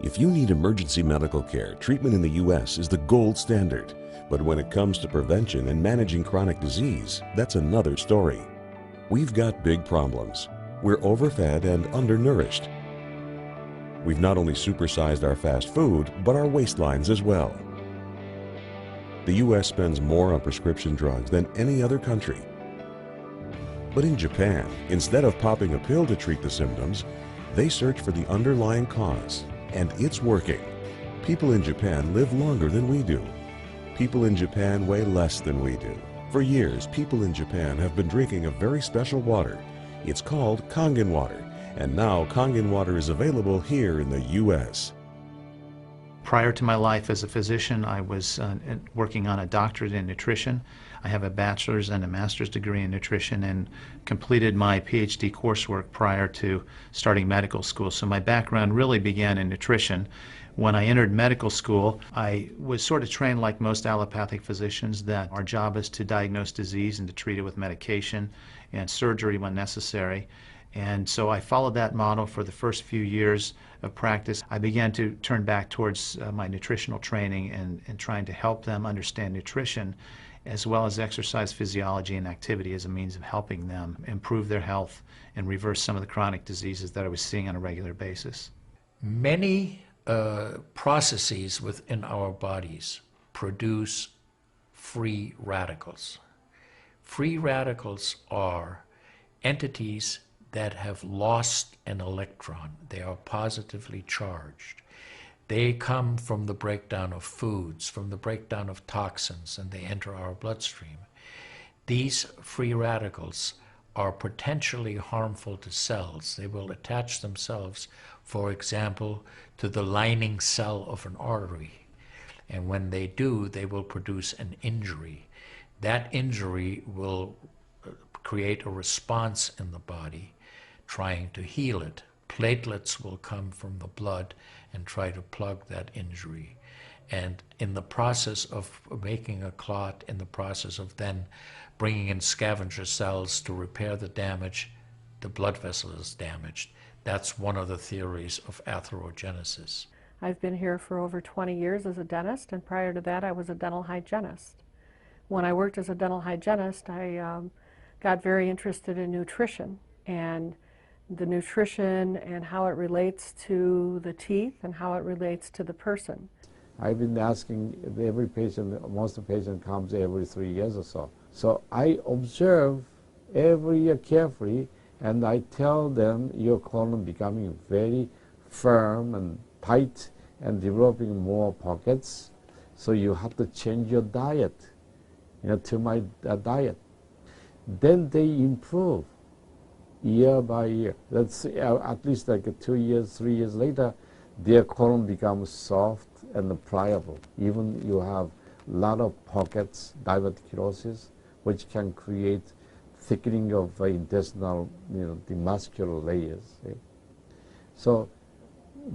If you need emergency medical care, treatment in the U.S. is the gold standard. But when it comes to prevention and managing chronic disease, that's another story. We've got big problems. We're overfed and undernourished. We've not only supersized our fast food, but our waistlines as well. The U.S. spends more on prescription drugs than any other country. But in Japan, instead of popping a pill to treat the symptoms, they search for the underlying cause. And it's working. People in Japan live longer than we do. People in Japan weigh less than we do. For years, people in Japan have been drinking a very special water. It's called Kangen water, and now Kangen water is available here in the U.S. Prior to my life as a physician, I was working on a doctorate in nutrition. I have a bachelor's and a master's degree in nutrition and completed my PhD coursework prior to starting medical school. So my background really began in nutrition. When I entered medical school, I was sort of trained like most allopathic physicians that our job is to diagnose disease and to treat it with medication and surgery when necessary. And so I followed that model for the first few years of practice. I began to turn back towards my nutritional training and trying to help them understand nutrition as well as exercise physiology and activity as a means of helping them improve their health and reverse some of the chronic diseases that I was seeing on a regular basis. Many processes within our bodies produce free radicals. Free radicals are entities that have lost an electron. They are positively charged. They come from the breakdown of foods, from the breakdown of toxins, and they enter our bloodstream. These free radicals are potentially harmful to cells. They will attach themselves, for example, to the lining cell of an artery. And when they do, they will produce an injury. That injury will create a response in the body trying to heal it. Platelets will come from the blood and try to plug that injury. And in the process of making a clot, in the process of then bringing in scavenger cells to repair the damage, the blood vessel is damaged. That's one of the theories of atherogenesis. I've been here for over 20 years as a dentist, and prior to that I was a dental hygienist. When I worked as a dental hygienist, I got very interested in nutrition and the nutrition and how it relates to the teeth and how it relates to the person. I've been asking every patient, most of the patient comes every 3 years or so. So I observe every year carefully, and I tell them your colon becoming very firm and tight and developing more pockets, so you have to change your diet, to my diet. Then they improve year by year. Let's say at least like 2 years, 3 years later, their colon becomes soft and pliable. Even you have a lot of pockets, diverticulosis, which can create thickening of intestinal, the muscular layers. So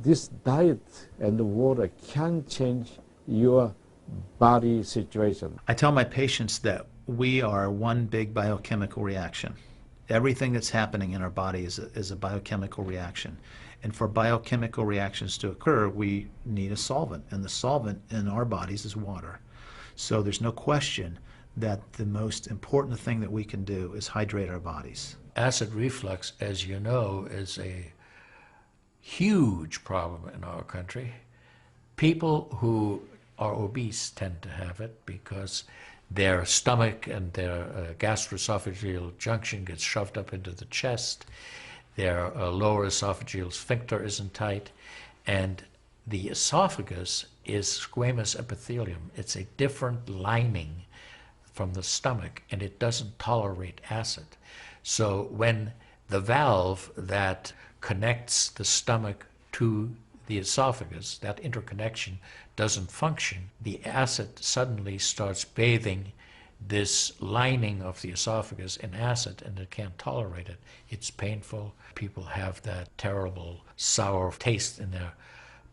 this diet and the water can change your body situation. I tell my patients that we are one big biochemical reaction. Everything that's happening in our body is a biochemical reaction. And for biochemical reactions to occur, we need a solvent. And the solvent in our bodies is water. So there's no question that the most important thing that we can do is hydrate our bodies. Acid reflux, as you know, is a huge problem in our country. People who are obese tend to have it because their stomach and their gastroesophageal junction gets shoved up into the chest. Their lower esophageal sphincter isn't tight, and the esophagus is squamous epithelium. It's a different lining from the stomach, and it doesn't tolerate acid. So when the valve that connects the stomach to the esophagus, that interconnection doesn't function, the acid suddenly starts bathing this lining of the esophagus in acid, and it can't tolerate it. It's painful. People have that terrible sour taste in the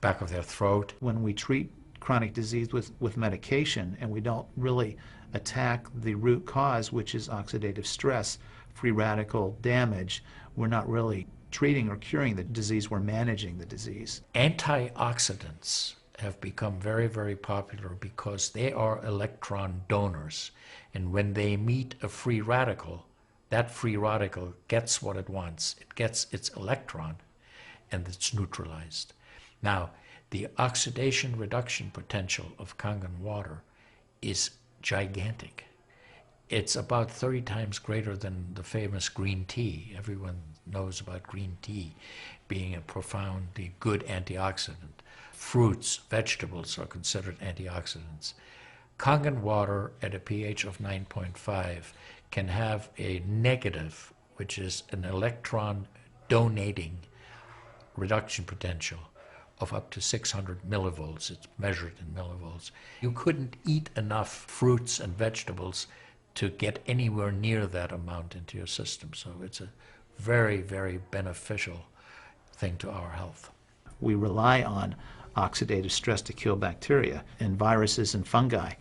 back of their throat. When we treat chronic disease with medication and we don't really attack the root cause, which is oxidative stress, free radical damage, we're not really treating or curing the disease, we're managing the disease. Antioxidants have become very, very popular because they are electron donors. And when they meet a free radical, that free radical gets what it wants. It gets its electron, and it's neutralized. Now, the oxidation reduction potential of Kangen water is gigantic. It's about 30 times greater than the famous green tea. Everyone knows about green tea being a profoundly good antioxidant. Fruits, vegetables are considered antioxidants. Kangen water at a pH of 9.5 can have a negative, which is an electron donating reduction potential of up to 600 millivolts. It's measured in millivolts. You couldn't eat enough fruits and vegetables to get anywhere near that amount into your system. So it's a very, very beneficial thing to our health. We rely on oxidative stress to kill bacteria and viruses and fungi.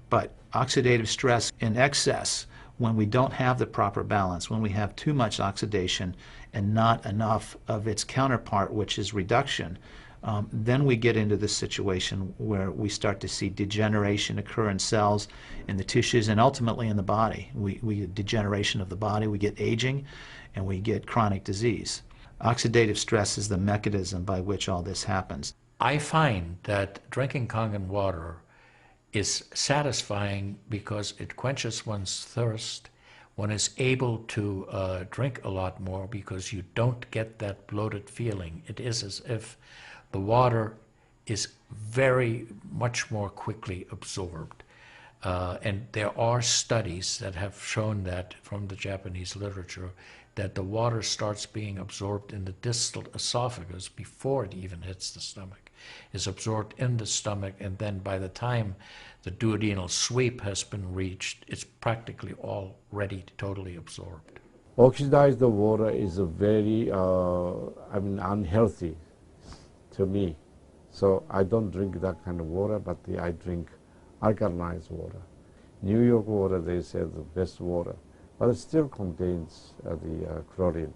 But oxidative stress in excess, when we don't have the proper balance, when we have too much oxidation and not enough of its counterpart, which is reduction, then we get into this situation where we start to see degeneration occur in cells, in the tissues, and ultimately in the body. We get degeneration of the body, we get aging, and we get chronic disease. Oxidative stress is the mechanism by which all this happens. I find that drinking Kangen water is satisfying because it quenches one's thirst. One is able to drink a lot more because you don't get that bloated feeling. It is as if the water is very much more quickly absorbed. And there are studies that have shown that from the Japanese literature that the water starts being absorbed in the distal esophagus before it even hits the stomach, is absorbed in the stomach, and then by the time the duodenal sweep has been reached, it's practically already totally absorbed. Oxidized water is a very, unhealthy to me. So I don't drink that kind of water, but I drink alkalinized water. New York water, they say, the best water, but it still contains the chlorine.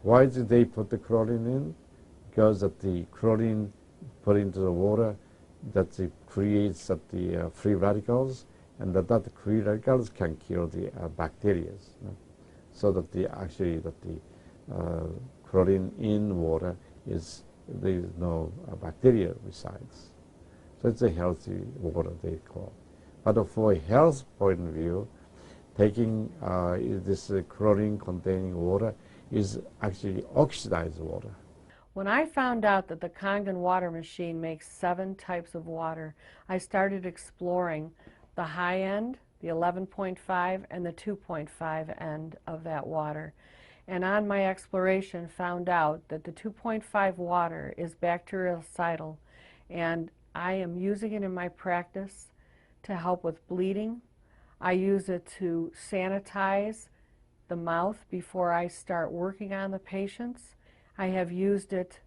Why did they put the chlorine in? Because that the chlorine put into the water, that it creates the free radicals, and that free radicals can kill the bacteria. So that the chlorine in water is, there is no bacteria resides. So it's a healthy water, they call. But for a health point of view, taking this chlorine-containing water is actually oxidized water. When I found out that the Kangen water machine makes 7 types of water, I started exploring the high end, the 11.5, and the 2.5 end of that water. And on my exploration, found out that the 2.5 water is bactericidal, and I am using it in my practice to help with bleeding. I use it to sanitize the mouth before I start working on the patients. I have used it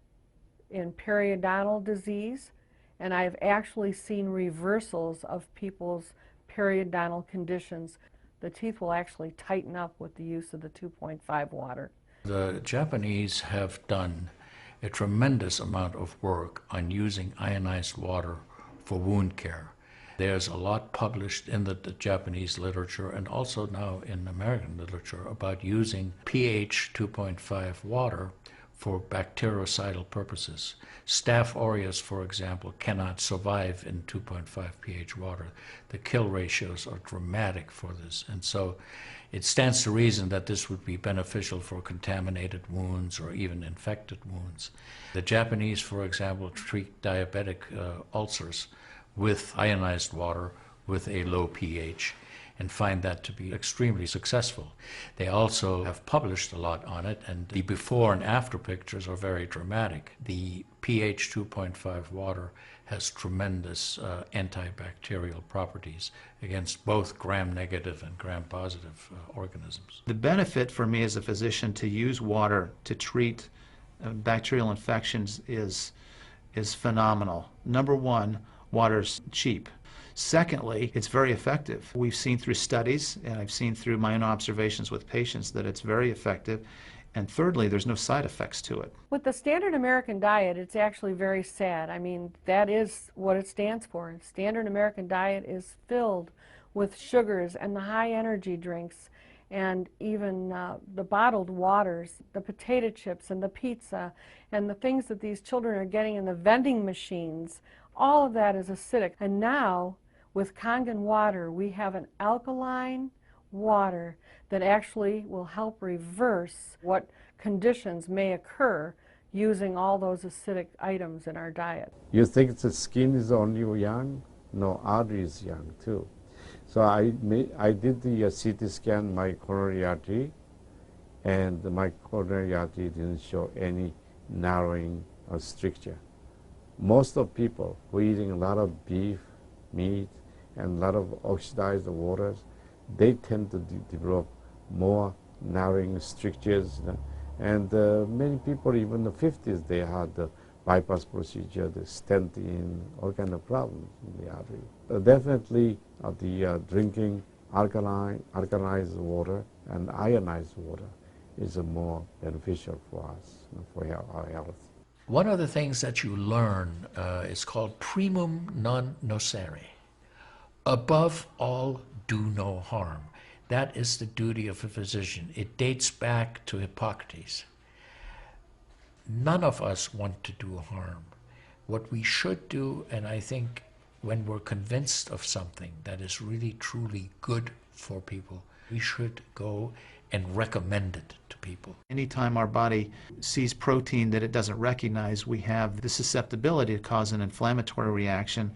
in periodontal disease, and I've actually seen reversals of people's periodontal conditions. The teeth will actually tighten up with the use of the 2.5 water. The Japanese have done a tremendous amount of work on using ionized water for wound care. There's a lot published in the Japanese literature and also now in American literature about using pH 2.5 water for bactericidal purposes. Staph aureus, for example, cannot survive in 2.5 pH water. The kill ratios are dramatic for this, and so it stands to reason that this would be beneficial for contaminated wounds or even infected wounds. The Japanese, for example, treat diabetic ulcers with ionized water with a low pH and find that to be extremely successful. They also have published a lot on it, and the before and after pictures are very dramatic. The pH 2.5 water has tremendous antibacterial properties against both gram-negative and gram-positive organisms. The benefit for me as a physician to use water to treat bacterial infections is phenomenal. Number one, water's cheap. Secondly, it's very effective. We've seen through studies, and I've seen through my own observations with patients, that it's very effective. And thirdly, there's no side effects to it. With the standard American diet, it's actually very sad. I mean, that is what it stands for. Standard American diet is filled with sugars and the high energy drinks and even the bottled waters, the potato chips and the pizza and the things that these children are getting in the vending machines. All of that is acidic. And now, with Kangen water, we have an alkaline water that actually will help reverse what conditions may occur using all those acidic items in our diet. You think the skin is only young? No, artery is young too. So I did the CT scan, my coronary artery, and my coronary artery didn't show any narrowing or stricture. Most of people who are eating a lot of beef, meat, and a lot of oxidized waters, they tend to develop more narrowing strictures. And many people, even in the 50s, they had the bypass procedure, the stent in, all kind of problems in the artery. Definitely the drinking alkalized water and ionized water is more beneficial for us, for our health. One of the things that you learn is called primum non nocere. Above all, do no harm. That is the duty of a physician. It dates back to Hippocrates. None of us want to do harm. What we should do, and I think when we're convinced of something that is really truly good for people, we should go and recommend it to people. Anytime our body sees protein that it doesn't recognize, we have the susceptibility to cause an inflammatory reaction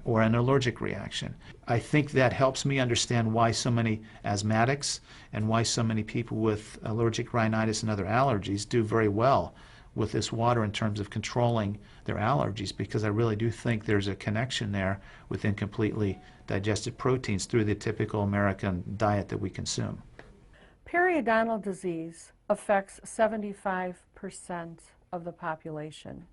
or an allergic reaction. I think that helps me understand why so many asthmatics and why so many people with allergic rhinitis and other allergies do very well with this water in terms of controlling their allergies, because I really do think there's a connection there with incompletely digested proteins through the typical American diet that we consume. Periodontal disease affects 75% of the population.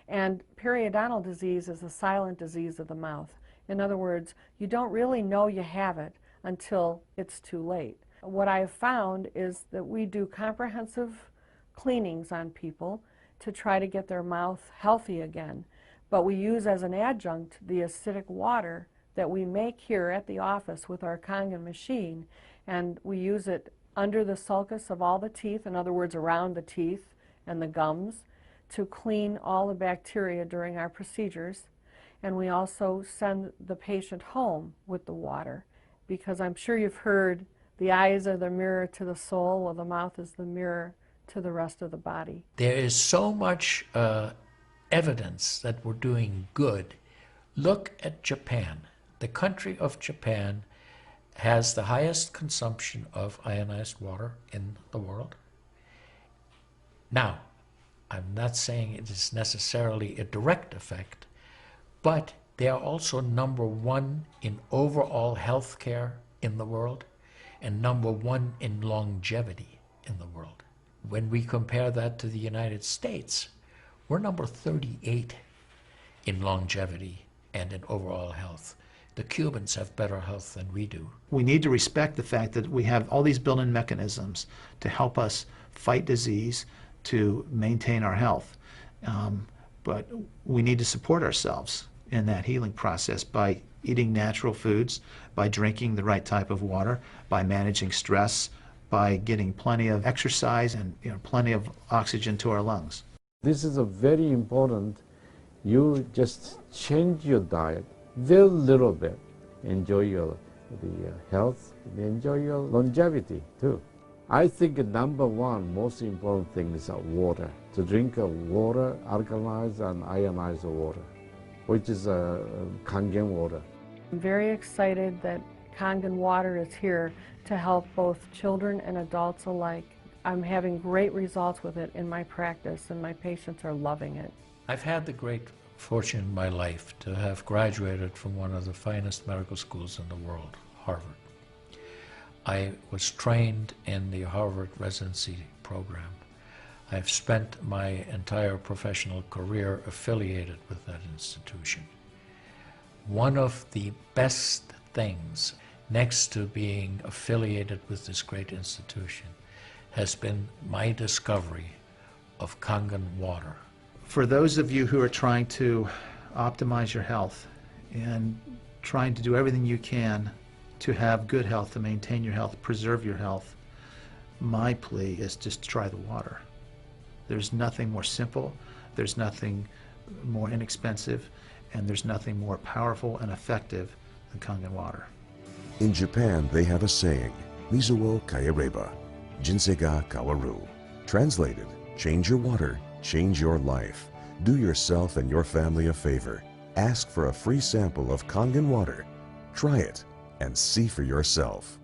And periodontal disease is a silent disease of the mouth. In other words, you don't really know you have it until it's too late. What I have found is that we do comprehensive cleanings on people to try to get their mouth healthy again. But we use as an adjunct the acidic water that we make here at the office with our Kangen machine, and we use it under the sulcus of all the teeth, in other words, around the teeth and the gums, to clean all the bacteria during our procedures. And we also send the patient home with the water, because I'm sure you've heard the eyes are the mirror to the soul, while the mouth is the mirror to the rest of the body. There is so much evidence that we're doing good. Look at Japan. The country of Japan has the highest consumption of ionized water in the world. Now, I'm not saying it is necessarily a direct effect, but they are also #1 in overall health care in the world and #1 in longevity in the world. When we compare that to the United States, we're number 38 in longevity and in overall health. The Cubans have better health than we do. We need to respect the fact that we have all these built-in mechanisms to help us fight disease, to maintain our health. But we need to support ourselves in that healing process by eating natural foods, by drinking the right type of water, by managing stress, by getting plenty of exercise and plenty of oxygen to our lungs. This is a very important. You just change your diet very little bit. Enjoy the health, enjoy your longevity too. I think #1 most important thing is water. To drink water, alkalized and ionized water, which is Kangen water. I'm very excited that Kangen water is here to help both children and adults alike. I'm having great results with it in my practice, and my patients are loving it. I've had the great fortune in my life to have graduated from one of the finest medical schools in the world, Harvard. I was trained in the Harvard residency program. I've spent my entire professional career affiliated with that institution. One of the best things, next to being affiliated with this great institution, has been my discovery of Kangen water. For those of you who are trying to optimize your health and trying to do everything you can to have good health, to maintain your health, preserve your health, my plea is just try the water. There's nothing more simple, there's nothing more inexpensive, and there's nothing more powerful and effective than Kangen water. In Japan, they have a saying, Mizuo kaereba, jinsei ga kawaru. Translated, change your water, change your life. Do yourself and your family a favor. Ask for a free sample of Kangen water. Try it and see for yourself.